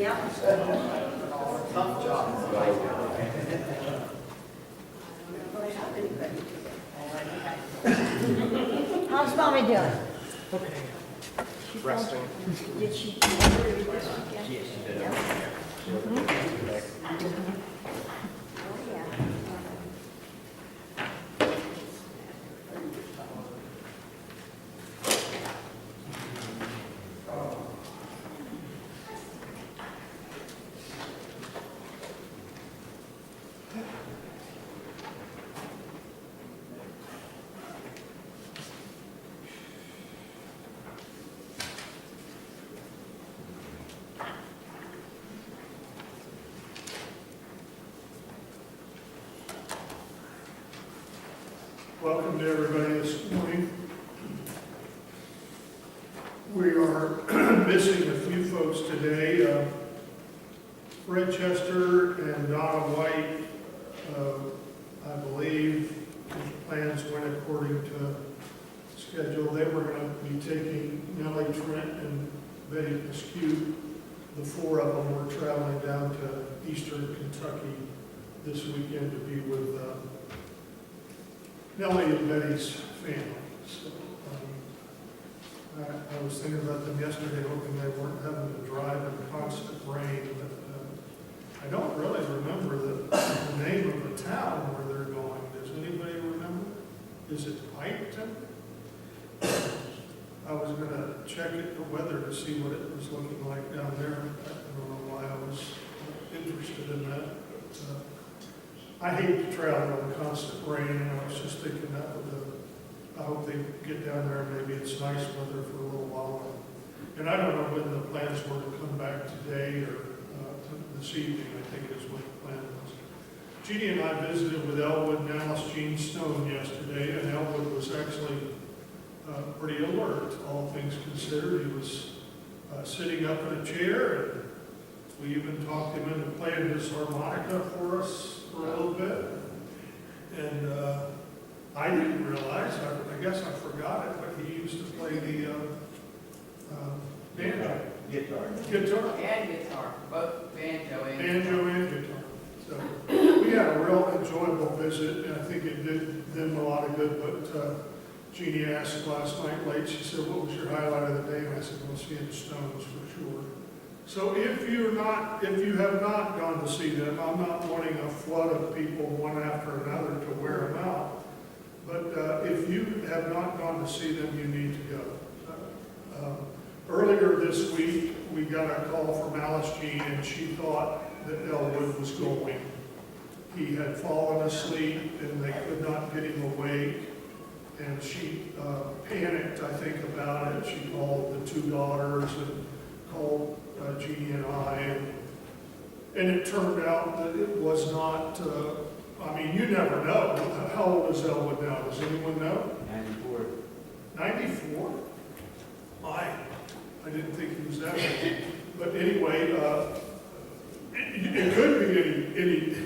Yeah. Tough job. How's mommy doing? Okay. Resting. Did she do this weekend? Yes, she did. Yeah. Oh, yeah. Welcome to everybody this morning. We are missing a few folks today. Fred Chester and Donna White, I believe, if plans went according to schedule. They were going to be taking Nellie Trent and Betty Pescue. The four of them were traveling down to eastern Kentucky this weekend to be with Nellie and Betty's family. So, I was thinking about them yesterday, hoping they weren't having to drive in constant rain, but I don't really remember the name of the town where they're going. Does anybody remember? Is it Piketon? I was going to check the weather to see what it was looking like down there. I don't know why I was interested in that. But, I hate to travel in constant rain, and I was just thinking that I hope they get down there and maybe it's nice weather for a little while. And I don't know when the plans were to come back today or this evening, I think is what the plan was. Jeannie and I visited with Elwood and Alice Jean Stone yesterday, and Elwood was actually pretty alert, all things considered. He was sitting up in a chair, and we even talked him into playing his harmonica for us for a little bit. And I didn't realize, I guess I forgot it, but he used to play the banjo. Guitar. Guitar. And guitar, both banjo and Banjo and guitar. So we had a real enjoyable visit, and I think it did them a lot of good. But Jeannie asked last night late, she said, what was your highlight of the day? And I said, well, seeing the Stones for sure. So if you have not gone to see them, I'm not wanting a flood of people one after another to wear them out. But if you have not gone to see them, you need to go. Earlier this week, we got a call from Alice Jean, and she thought that Elwood was going. He had fallen asleep, and they could not get him awake. And she panicked, I think, about it. She called the two daughters and called Jeannie and I, and it turned out that it was not, I mean, you never know. How old is Elwood now? Does anyone know? 94. 94? I didn't think he was that old. But anyway, it could be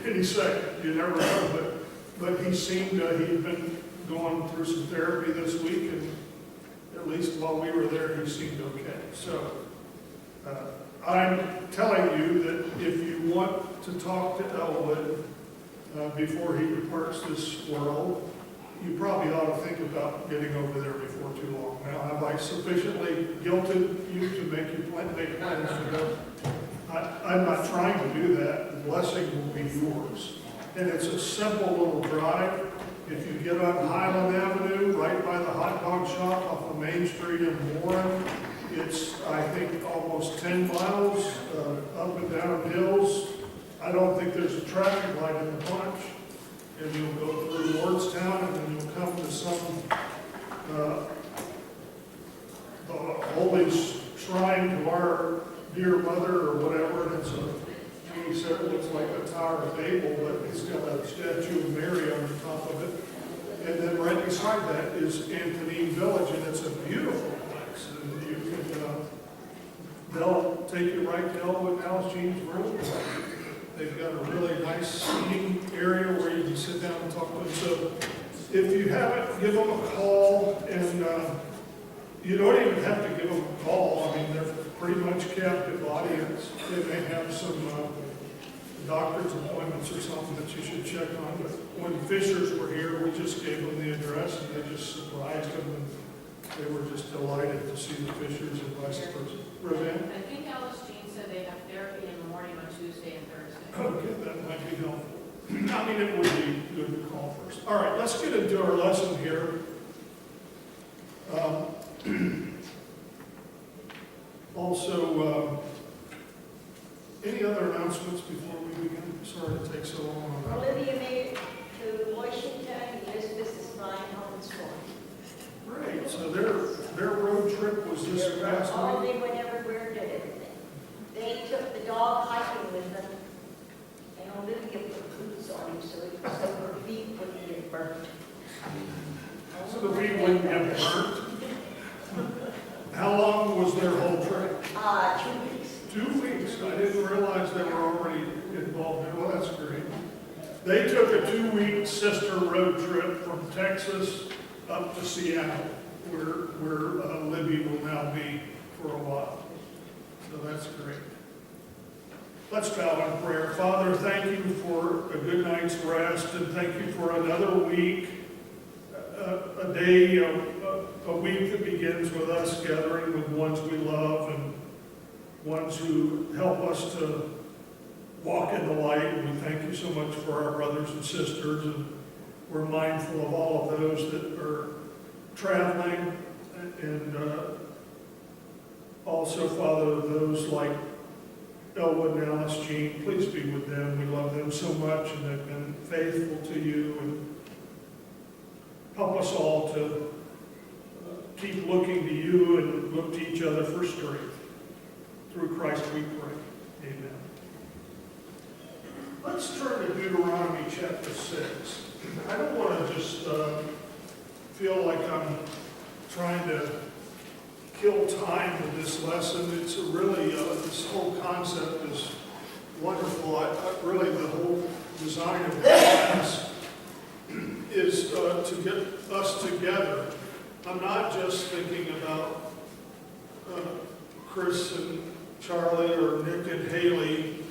any second. You never know. But he seemed, he'd been going through some therapy this week, and at least while we were there, he seemed okay. So I'm telling you that if you want to talk to Elwood before he departs this world, you probably ought to think about getting over there before too long. Now, have I sufficiently guilted you to make make plans to go? I'm not trying to do that. The blessing will be yours. And it's a simple little drive. If you get on Highland Avenue, right by the hot dog shop off of Main Street in Warren, it's, I think, almost 10 miles up and down hills. I don't think there's a traffic light in the bunch. And you'll go through Lordstown, and then you'll come to some the holy shrine to our dear mother or whatever. And it's he said it looks like the Tower of Babel, but it's got a statue of Mary on the top of it. And then right beside that is Anthony Village, and it's a beautiful place. And you can, they'll take you right to Elwood and Alice Jean's room. They've got a really nice seating area where you can sit down and talk to them. So if you haven't, give them a call, and you don't even have to give them a call. I mean, they're pretty much captive audience. They may have some doctor's appointments or something that you should check on. But when Fishers were here, we just gave them the address and they just surprised them. And they were just delighted to see the Fishers and vice versa. Roseanne? I think Alice Jean said they have therapy in the morning on Tuesday and Thursday. Okay, that might be helpful. I mean, it would be good to call first. All right, let's get into our lesson here. Also, any other announcements before we begin? Sorry to take so long. Olivia made it to Washington, Elizabeth is flying home this morning. Great, so their road trip was this past Oh, week? they went everywhere, did everything. They took the dog hiking with them, and Olivia put boots on him, so her feet wouldn't get burnt. So the feet wouldn't get burnt? How long was their whole trip? 2 weeks. 2 weeks. I didn't realize they were already involved in it. Well, that's great. They took a 2-week sister road trip from Texas up to Seattle, where Libby will now be for a while. So that's great. Let's bow in prayer. Father, thank you for a good night's rest, and thank you for another week, a day, a week that begins with us gathering with ones we love and ones who help us to walk in the light. And we thank you so much for our brothers and sisters, and we're mindful of all of those that are traveling, and also, Father, those like Elwood and Alice Jean, please be with them. We love them so much, and they've been faithful to you, and help us all to keep looking to you and look to each other for strength. Through Christ we pray. Amen. Let's turn to Deuteronomy chapter 6. I don't want to just feel like I'm trying to kill time with this lesson. It's a really, this whole concept is wonderful. Really, the whole design of the class is to get us together. I'm not just thinking about Chris and Charlie or Nick and Haley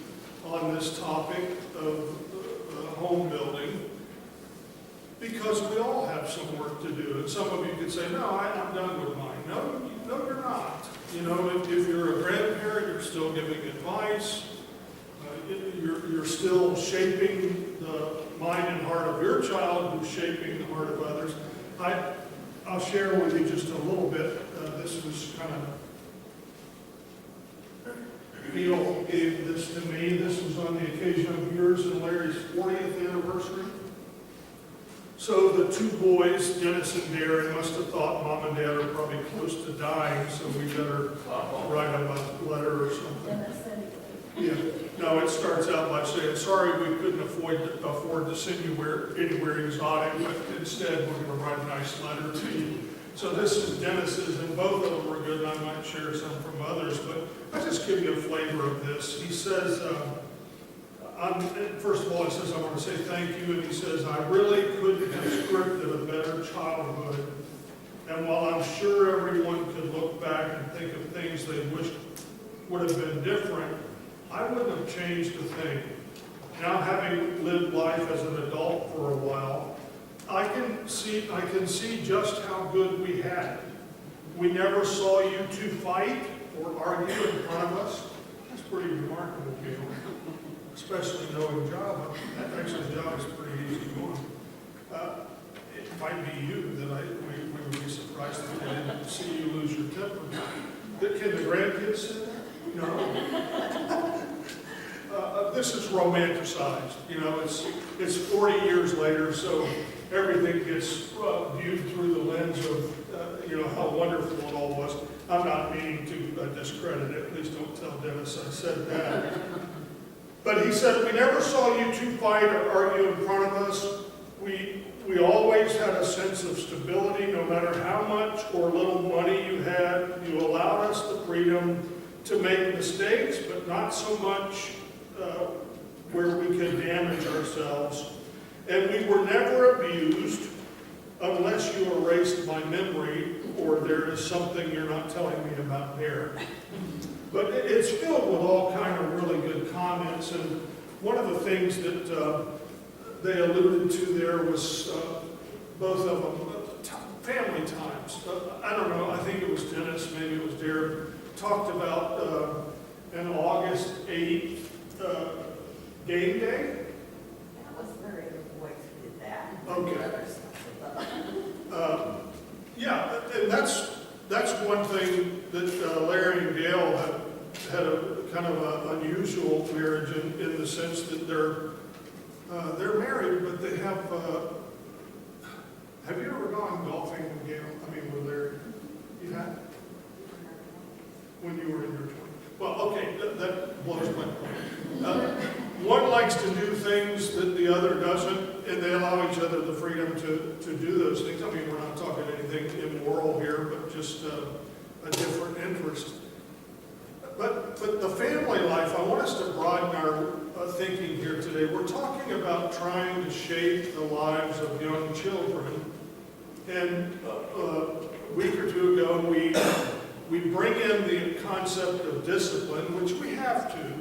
on this topic of home building, because we all have some work to do. And some of you could say, no, I'm done with mine. No, you're not. You know, if you're a grandparent, you're still giving advice. You're still shaping the mind and heart of your child, who's shaping the heart of others. I'll share with you just a little bit. This was kind of, Neil gave this to me. This was on the occasion of yours and Larry's 40th anniversary. So the two boys, Dennis and Darren, must have thought Mom and Dad are probably close to dying, so we better write them a letter or something. Yeah. No, it starts out by saying, sorry we couldn't afford to send you anywhere exotic, but instead we're going to write a nice letter to you. So this is Dennis's, and both of them were good, and I might share some from others, but I'll just give you a flavor of this. He says, first of all, he says, I want to say thank you, and he says, I really couldn't have scripted a better childhood, and while I'm sure everyone could look back and think of things they wished would have been different, I wouldn't have changed a thing. Now, having lived life as an adult for a while, I can see just how good we had it. We never saw you two fight or argue in front of us. That's pretty remarkable, Gail. Especially knowing Java. Actually, Java's pretty easy going. It might be you that we would be surprised if they didn't see you lose your temper. Can the grandkids say that? No. This is romanticized. You know, it's 40 years later, so everything gets viewed through the lens of how wonderful it all was. I'm not meaning to discredit it. Please don't tell Dennis I said that. But he said, we never saw you two fight or argue in front of us. We always had a sense of stability, no matter how much or little money you had. You allowed us the freedom to make mistakes, but not so much where we could damage ourselves. And we were never abused unless you erased my memory or there is something you're not telling me about there. But it's filled with all kind of really good comments, and one of the things that they alluded to there was both of them, family times. I don't know, I think it was Dennis, maybe it was Derek, talked about an August 8th game day. That was very good boys who did that. Okay. Yeah, and that's one thing that Larry and Gail had a kind of an unusual marriage in the sense that they're married, but they have you ever gone golfing with Gail? I mean, with Larry? You have? When you were in your 20s? Well, okay, that blows my point. One likes to do things that the other doesn't, and they allow each other the freedom to do those things. I mean, we're not talking anything immoral here, but just a different interest. But the family life, I want us to broaden our thinking here today. We're talking about trying to shape the lives of young children. And a week or two ago, we bring in the concept of discipline, which we have to.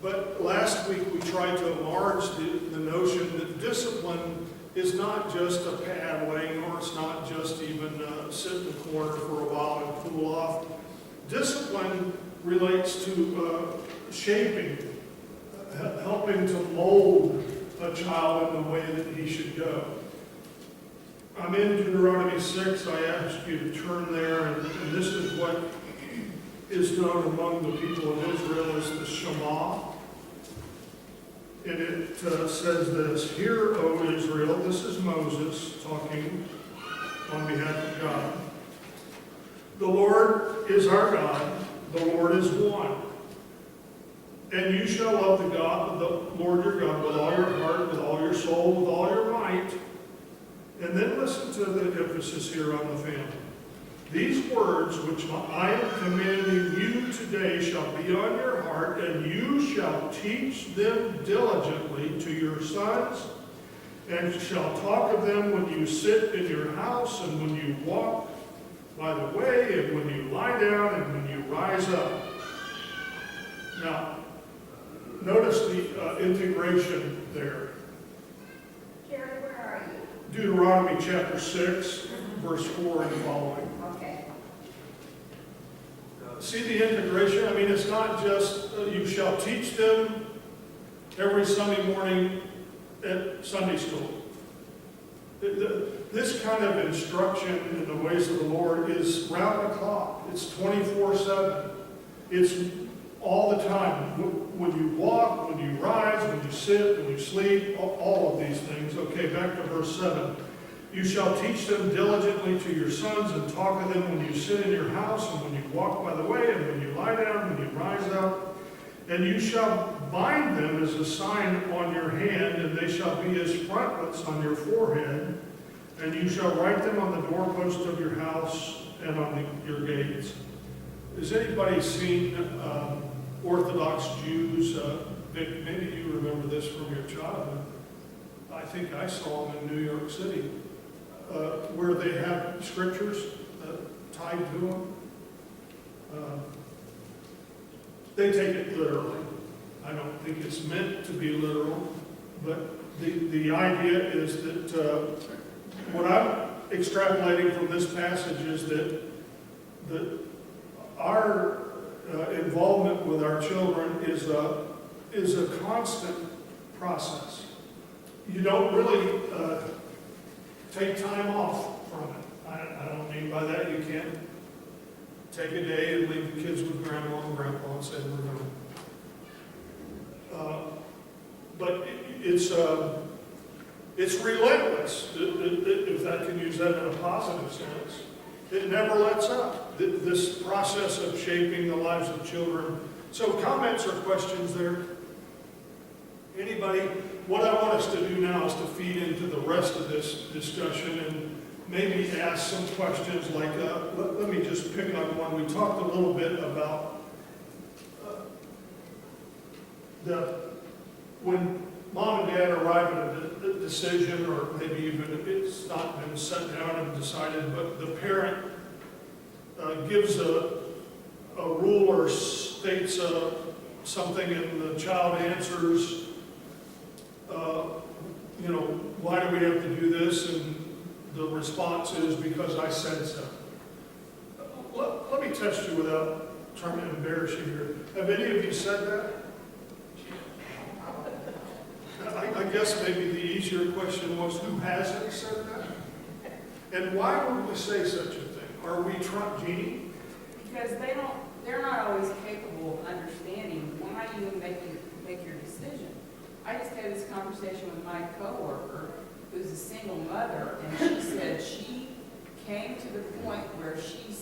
But last week we tried to enlarge the notion that discipline is not just a paddling, or it's not just even sit in the corner for a while and cool off. Discipline relates to shaping, helping to mold a child in the way that he should go. I'm in Deuteronomy 6. I ask you to turn there, and this is what is known among the people of Israel as the Shema. And it says this, "Hear, O Israel," this is Moses talking on behalf of God. "The Lord is our God, the Lord is one. And you shall love the Lord your God with all your heart, with all your soul, with all your might." And then listen to the emphasis here on the family. "These words which I am commanding you today shall be on your heart, and you shall teach them diligently to your sons, and shall talk of them when you sit in your house, and when you walk by the way, and when you lie down, and when you rise up." Now, notice the integration there. Carrie, where are you? Deuteronomy chapter 6, verse 4 and following. Okay. See the integration? I mean, it's not just you shall teach them every Sunday morning at Sunday school. This kind of instruction in the ways of the Lord is round the clock. It's 24/7. It's all the time. When you walk, when you rise, when you sit, when you sleep, all of these things. Okay, back to verse 7. "You shall teach them diligently to your sons, and talk of them when you sit in your house, and when you walk by the way, and when you lie down, when you rise up. And you shall bind them as a sign on your hand, and they shall be as frontlets on your forehead. And you shall write them on the doorpost of your house and on your gates." Has anybody seen Orthodox Jews? Vic, maybe you remember this from your childhood. I think I saw them in New York City, where they have scriptures tied to them. They take it literally. I don't think it's meant to be literal, but the idea is that what I'm extrapolating from this passage is that our involvement with our children is a constant process. You don't really take time off from it. I don't mean by that you can't take a day and leave the kids with grandma and grandpa and say we're going. But it's relentless, if that can use that in a positive sense. It never lets up, this process of shaping the lives of children. So comments or questions there? Anybody? What I want us to do now is to feed into the rest of this discussion and maybe ask some questions like, let me just pick on one. We talked a little bit about when mom and dad arrive at a decision, or maybe even it's not been set down and decided, but the parent gives a rule or states something and the child answers, why do we have to do this? And the response is, because I said so. Let me test you without trying to embarrass you here. Have any of you said that? I guess maybe the easier question was, who hasn't said that? And why would we say such a thing? Are we Trump Jeannie? Because they're not always capable of understanding why you make your decision. I just had this conversation with my coworker, who's a single mother, and she said she came to the point where she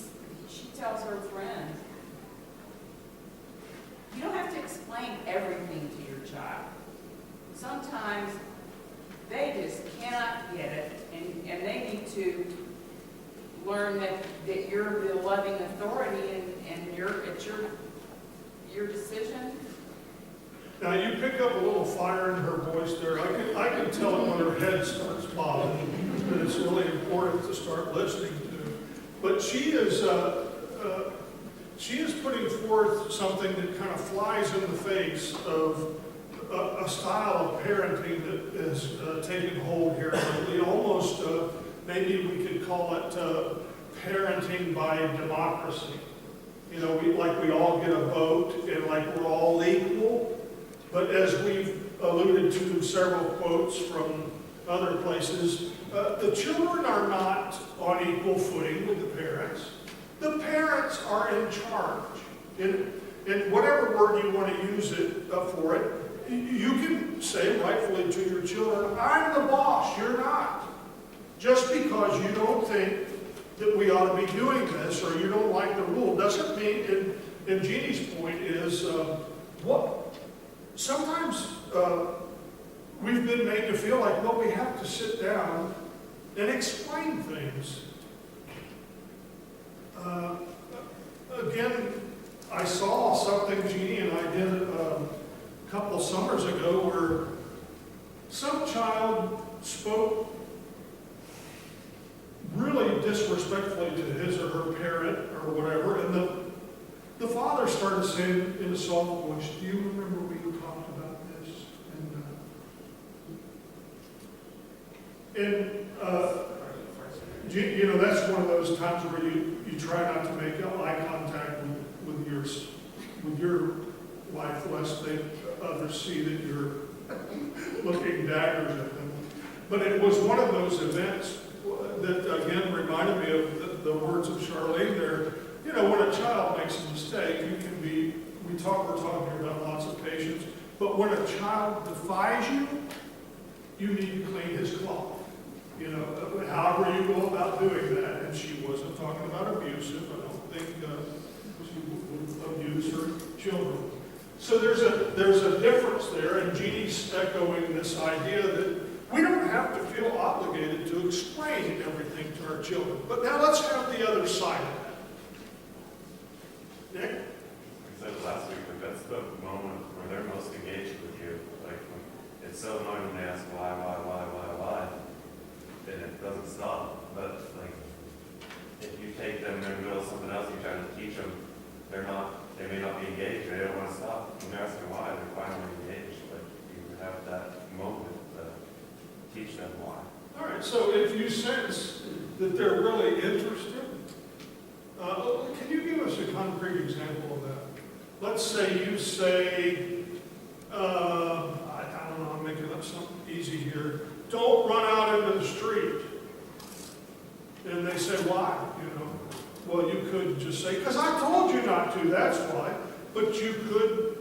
tells her friends, you don't have to explain everything to your child. Sometimes they just cannot get it, and they need to learn that you're the loving authority and it's your decision. Now, you pick up a little fire in her voice there. I can tell it when her head starts bobbing, that it's really important to start listening to. But she is putting forth something that kind of flies in the face of a style of parenting that is taking hold here. Almost, maybe we could call it parenting by democracy. We all get a vote and like we're all equal. But as we've alluded to several quotes from other places, the children are not on equal footing with the parents. The parents are in charge. And whatever word you want to use it for it, you can say rightfully to your children, I'm the boss, you're not. Just because you don't think that we ought to be doing this or you don't like the rule doesn't mean, and Jeannie's point is, sometimes we've been made to feel like, well, we have to sit down and explain things. Again, I saw something Jeannie and I did a couple summers ago where some child spoke really disrespectfully to his or her parent or whatever, and the father started saying in a soft voice, do you remember we talked about this? And that's one of those times where you try not to make eye contact with your wife, lest others see that you're looking daggers at them. But it was one of those events that, again, reminded me of the words of Charlene there. When a child makes a mistake, we're talking here about lots of patience, but when a child defies you, you need to clean his cloth. However you go about doing that, and she wasn't talking about abusive. I don't think she would abuse her children. So there's a difference there, and Jeannie's echoing this idea that we don't have to feel obligated to explain everything to our children. But now let's have the other side of that. Nick? I said last week, that's the moment where they're most engaged with you. It's so annoying when they ask why, then it doesn't stop. But if you take them in the middle of something else, you try to teach them, they may not be engaged, they don't want to stop. When they're asking why, they're finally engaged. But you have that moment to teach them why. All right, so if you sense that they're really interested, can you give us a concrete example of that? Let's say you say, I don't know, I'm making up something easy here. Don't run out into the street. And they say, why? Well, you could just say, because I told you not to, that's why. But you could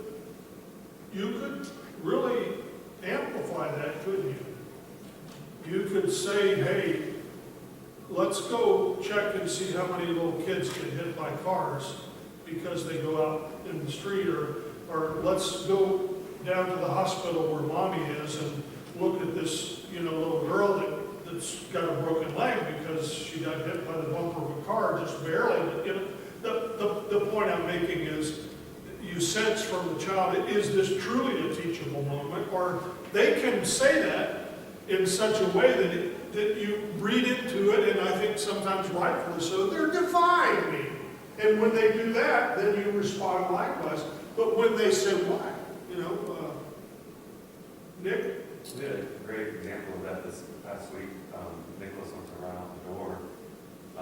really amplify that, couldn't you? You could say, hey, let's go check and see how many little kids get hit by cars because they go out in the street, or let's go down to the hospital where mommy is and look at this, little girl that's got a broken leg because she got hit by the bumper of a car just barely. The point I'm making is you sense from the child, is this truly a teachable moment? Or they can say that in such a way that you read into it, and I think sometimes rightfully so, they're defying me. And when they do that, then you respond likewise. But when they say why, Nick? We had a great example of that this past week. Nicholas went to run out the door. I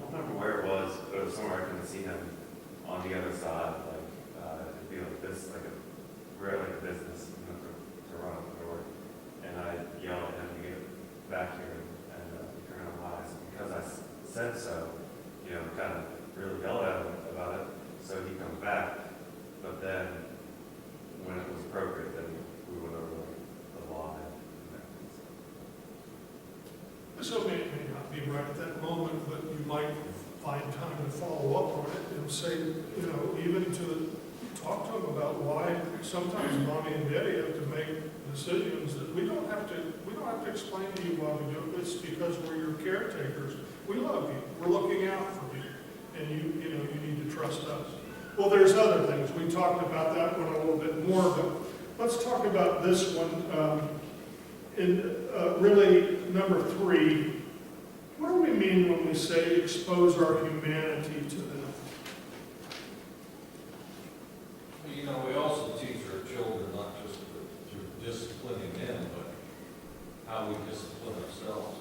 don't remember where it was, but it was somewhere I couldn't see him on the other side, it'd be like this, like a business, to run out the door. And I yelled at him to get back here and he turned on my eyes. Because I said so, kind of really yelled at him about it. So he comes back, but then when it was appropriate, then we went over the law. So it may not be right at that moment, but you might find time to follow up on it and say, even to talk to them about why sometimes mommy and daddy have to make decisions that we don't have to explain to you why we do it. It's because we're your caretakers. We love you. We're looking out for you. And you need to trust us. Well, there's other things. We talked about that one a little bit more, but let's talk about this one. Really, number 3, what do we mean when we say expose our humanity to them? We also teach our children not just through disciplining them, but how we discipline ourselves.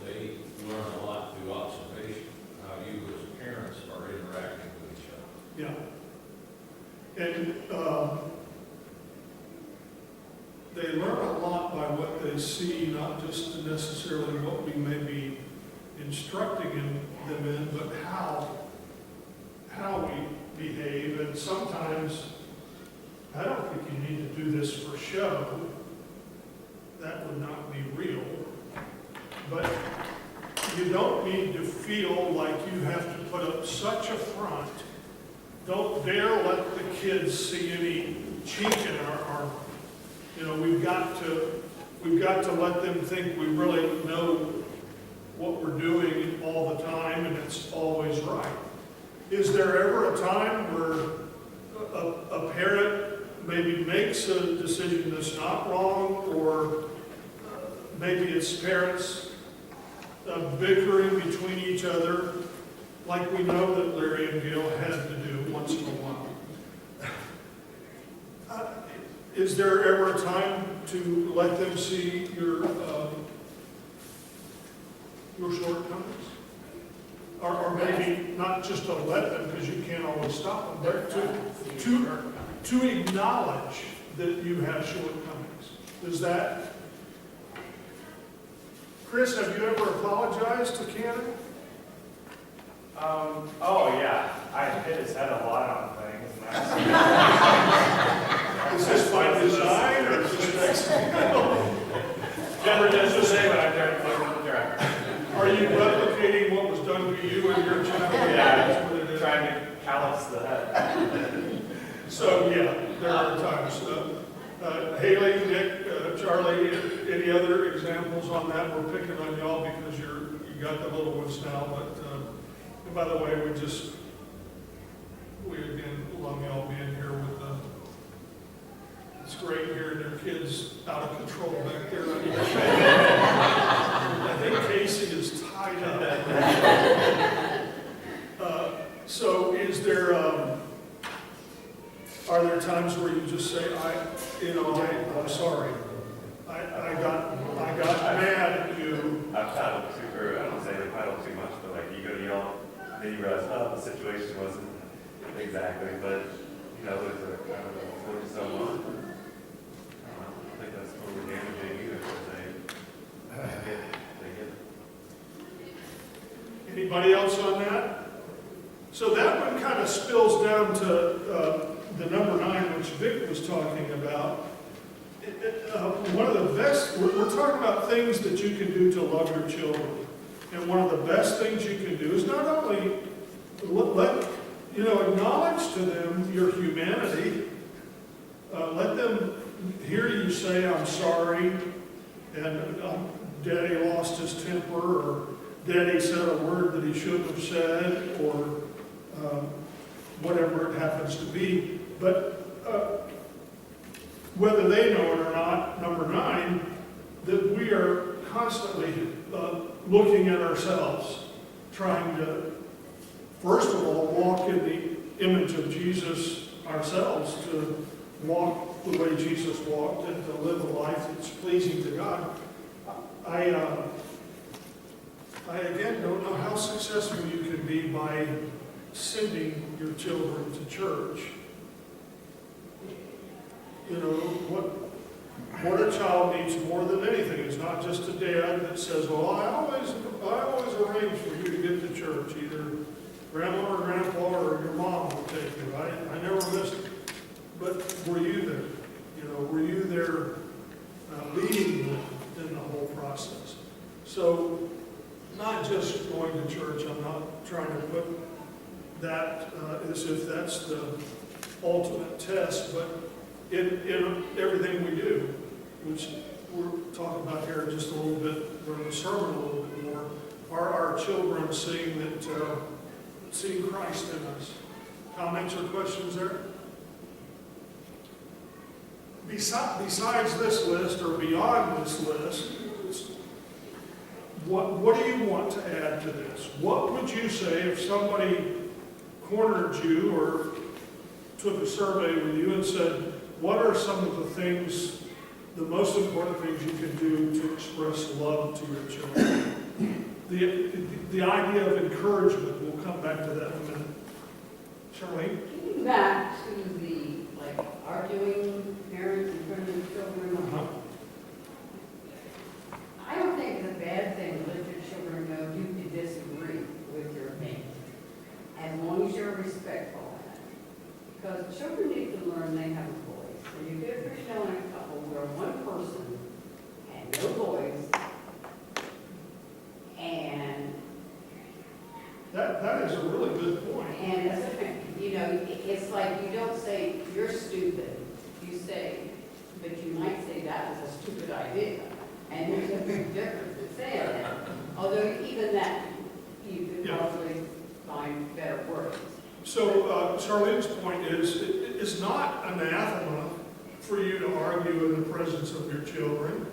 They learn a lot through observation, how you as parents are interacting with each other. Yeah. And they learn a lot by what they see, not just necessarily what we may be instructing them in, but how we behave. And sometimes, I don't think you need to do this for show. That would not be real. But you don't need to feel like you have to put up such a front. Don't dare let the kids see any chink in our armor. We've got to let them think we really know what we're doing all the time and it's always right. Is there ever a time where a parent maybe makes a decision that's not wrong, or maybe it's parents bickering between each other, like we know that Larry and Gail had to do once in a while? Is there ever a time to let them see your shortcomings? Or maybe not just to let them, because you can't always stop them, but to acknowledge that you have shortcomings. Is that... Chris, have you ever apologized to Cannon? Oh yeah, I hit his head a lot on things. Is this by design or just accidental? Never does the same when I try to clean up the track. Are you replicating what was done to you and your child? Yeah, That's what it is. trying to callous the head. So, yeah, there are times. Haley, Nick, Charlie, any other examples on that? We're picking on y'all because you got the little ones now, but and by the way, we again love y'all being here with it's great hearing your kids out of control back there. I think Casey is tied up. So is there, are there times where you just say, I'm sorry. I got mad at you. I've paddled I don't say I paddled too much, but you go to yell, then you realize, the situation wasn't exactly, but there's a kind of a 40-some month. I don't think that's totally damaging either, because they get it. Anybody else on that? So that one kind of spills down to the number 9, which Vic was talking about. One of the best, we're talking about things that you can do to love your children. And one of the best things you can do is not only acknowledge to them your humanity, let them hear you say, I'm sorry, and Daddy lost his temper, or Daddy said a word that he shouldn't have said, or whatever it happens to be. But whether they know it or not, number 9, that we are constantly looking at ourselves, trying to first of all, walk in the image of Jesus ourselves, to walk the way Jesus walked and to live a life that's pleasing to God. I again don't know how successful you can be by sending your children to church. You know, what a child needs more than anything is not just a dad that says, well, I always arrange for you to get to church. Either grandma or grandpa or your mom will take you. I never missed it. But were you there? You know, were you there leading them in the whole process? So, not just going to church. I'm not trying to put that as if that's the ultimate test, but in everything we do, which we're talking about here just a little bit, during the sermon a little bit more, are our children seeing Christ in us? Comments or questions there? Besides this list or beyond this list, what do you want to add to this? What would you say if somebody cornered you or took a survey with you and said, what are some of the things, the most important things you can do to express love to your children? The idea of encouragement, we'll come back to that in a minute. Charlene? Getting back to the, arguing parents in front of their children. I don't think it's a bad thing to let your children know you can disagree with your opinion, as long as you're respectful of it. Because children need to learn they have a voice. And if you're showing a couple where one person had no voice, and That is a really good point. And it's like you don't say, you're stupid. You say, but you might say that was a stupid idea. And there's a big difference in saying that. Although even that, you could probably find better words. So Charlene's point is, it's not anathema for you to argue in the presence of your children.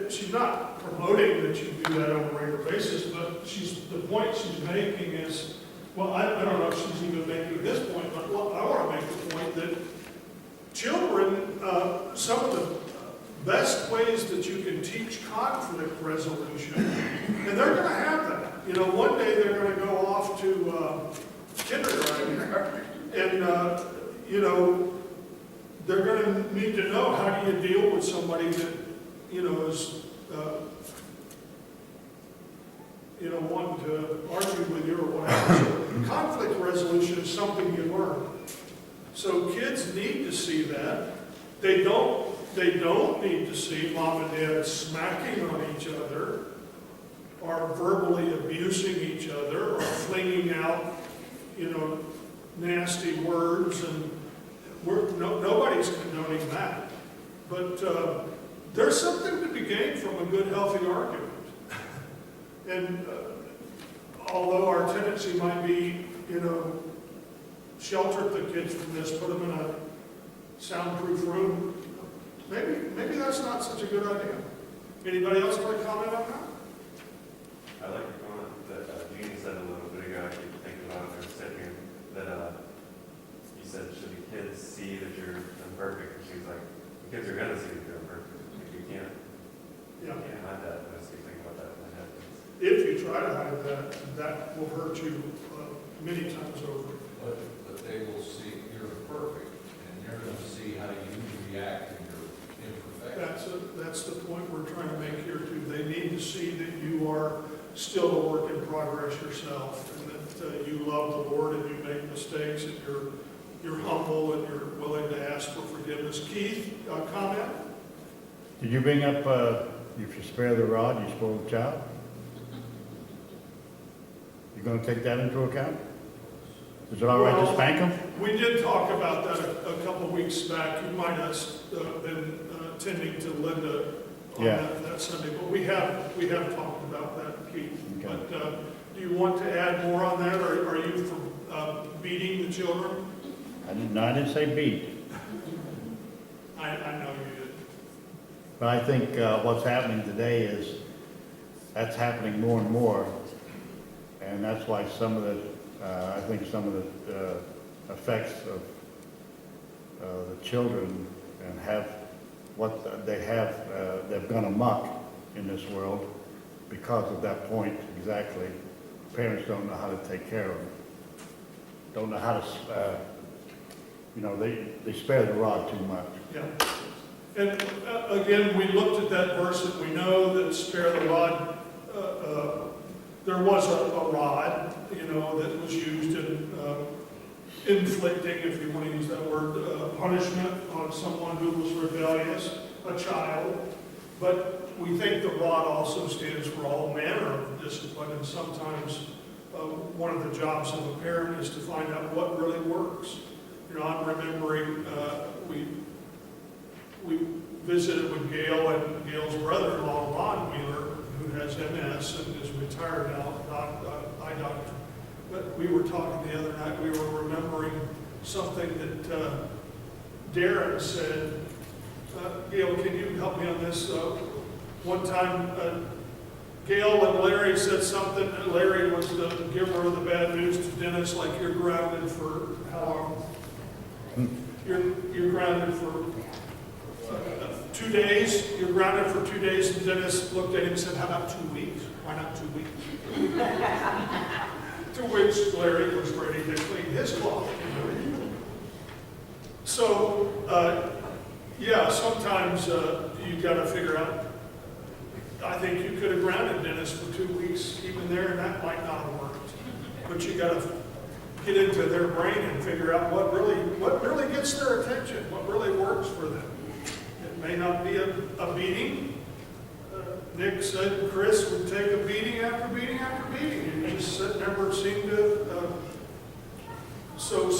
She's not promoting that you do that on a regular basis, but the point she's making is, well, I don't know if she's even making this point, but I want to make the point that children, some of the best ways that you can teach conflict resolution, and they're going to have that. You know, one day they're going to go off to kindergarten, and, they're going to need to know how do you deal with somebody that, is, wanting to argue with you or whatever. So conflict resolution is something you learn. So kids need to see that. They don't need to see mom and dad smacking on each other or verbally abusing each other or flinging out, nasty words, and nobody's condoning that. But there's something to be gained from a good, healthy argument. And although our tendency might be, shelter the kids from this, put them in a soundproof room, maybe that's not such a good idea. Anybody else want to comment on that? I like your comment that Jeannie said a little bit ago. I keep thinking about it when I'm sitting here. That you said, should the kids see that you're imperfect? And she's like, the kids are going to see that you're imperfect. If you can't, Yeah. you can't hide that. I was thinking about that in my head. If you try to hide that, that will hurt you many times over. But they will see you're perfect, and they're going to see how you react in your imperfection. That's the point we're trying to make here too. They need to see that you are still a work in progress yourself, and that you love the Lord and you make mistakes, and you're humble and you're willing to ask for forgiveness. Keith, comment? Did you bring up, if you spare the rod, you spoil the child? You going to take that into account? Is it all right to spank them? We did talk about that a couple of weeks back. You might have been attending to Linda on that Sunday, but we have talked about that, Keith. Okay. But do you want to add more on that, or are you for beating the children? I didn't say beat. I know you did. But I think what's happening today is that's happening more and more. And that's why some of the I think some of the effects of the children and have what they have, they've gone amok in this world because of that point exactly. Parents don't know how to take care of them. Don't know how to, they spare the rod too much. Yeah. And again, we looked at that verse and we know that spare the rod, there was a rod, that was used in inflicting, if you want to use that word, punishment on someone who was rebellious, a child. But we think the rod also stands for all manner of discipline, and sometimes one of the jobs of a parent is to find out what really works. I'm remembering we visited with Gail and Gail's brother-in-law, Ron Wheeler, who has MS and is retired now, eye doctor. But we were talking the other night, we were remembering something that Darren said. Gail, can you help me on this? One time, Gail and Larry said something. Larry was the giver of the bad news to Dennis, like, you're grounded for how long? You're grounded for 2 days. You're grounded for 2 days. And Dennis looked at him and said, how about 2 weeks? Why not 2 weeks? To which Larry was ready to clean his cloth. So, yeah, sometimes you got to figure out. I think you could have grounded Dennis for 2 weeks even there, and that might not have worked. But you got to get into their brain and figure out what really gets their attention, what really works for them. It may not be a beating. Nick said Chris would take a beating after beating after beating, and he just never seemed to. So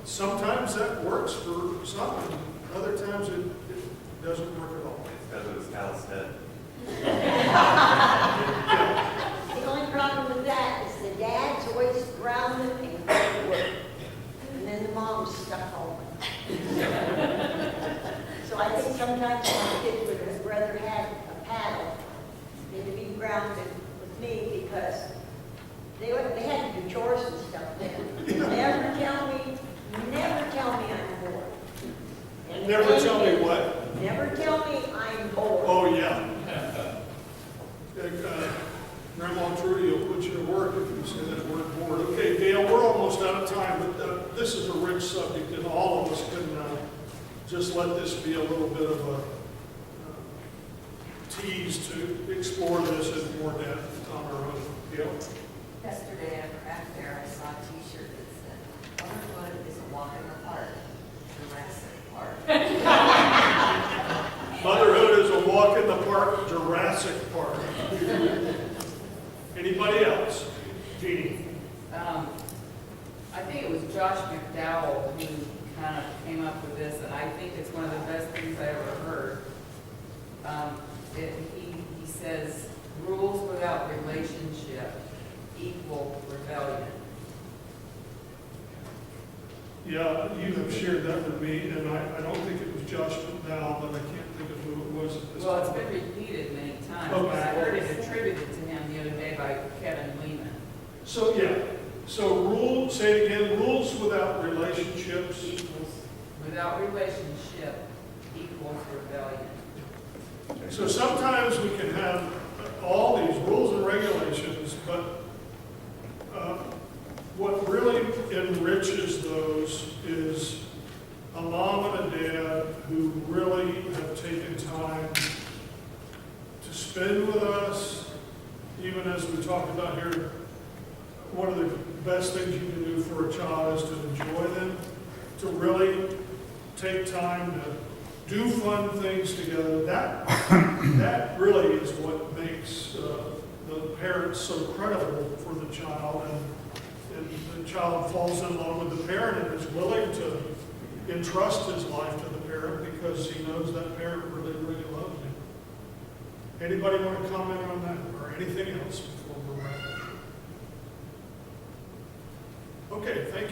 sometimes that works for some, and other times it doesn't work at all. It's because of his callous head. The only problem with that is the dad's always grounded and going to work. And then the mom's stuck home. So I think sometimes my kids would rather have a paddle than to be grounded with me because they had to do chores and stuff then. Never tell me I'm bored. And Never tell me what? Never tell me I'm bored. Oh, yeah. Grandma Trudy will put you to work if you say that word bored. Okay, Gail, we're almost out of time, but this is a rich subject, and all of us can just let this be a little bit of a tease to explore this in more depth on our own. Gail? Yesterday at a craft fair, I saw a t-shirt that said, motherhood is a walk in the park, Jurassic Park. Motherhood is a walk in the park, Jurassic Park. Anybody else? Jeannie? I think it was Josh McDowell who kind of came up with this, and I think it's one of the best things I ever heard. He says, rules without relationship equal rebellion. Yeah, you have shared that with me, and I don't think it was Josh McDowell, but I can't think of who it was at this Well, it's time. been repeated many times. Okay. I heard it attributed to him the other day by Kevin Lehman. So, yeah, so say it again, rules without relationships. Without relationship equals rebellion. So sometimes we can have all these rules and regulations, but what really enriches those is a mom and a dad who really have taken time to spend with us, even as we talked about here. One of the best things you can do for a child is to enjoy them, to really take time to do fun things together. That really is what makes the parents so credible for the child, and the child falls in love with the parent and is willing to entrust his life to the parent because he knows that parent really, really loves him. Anybody want to comment on that or anything else before we're wrapping? Okay, thank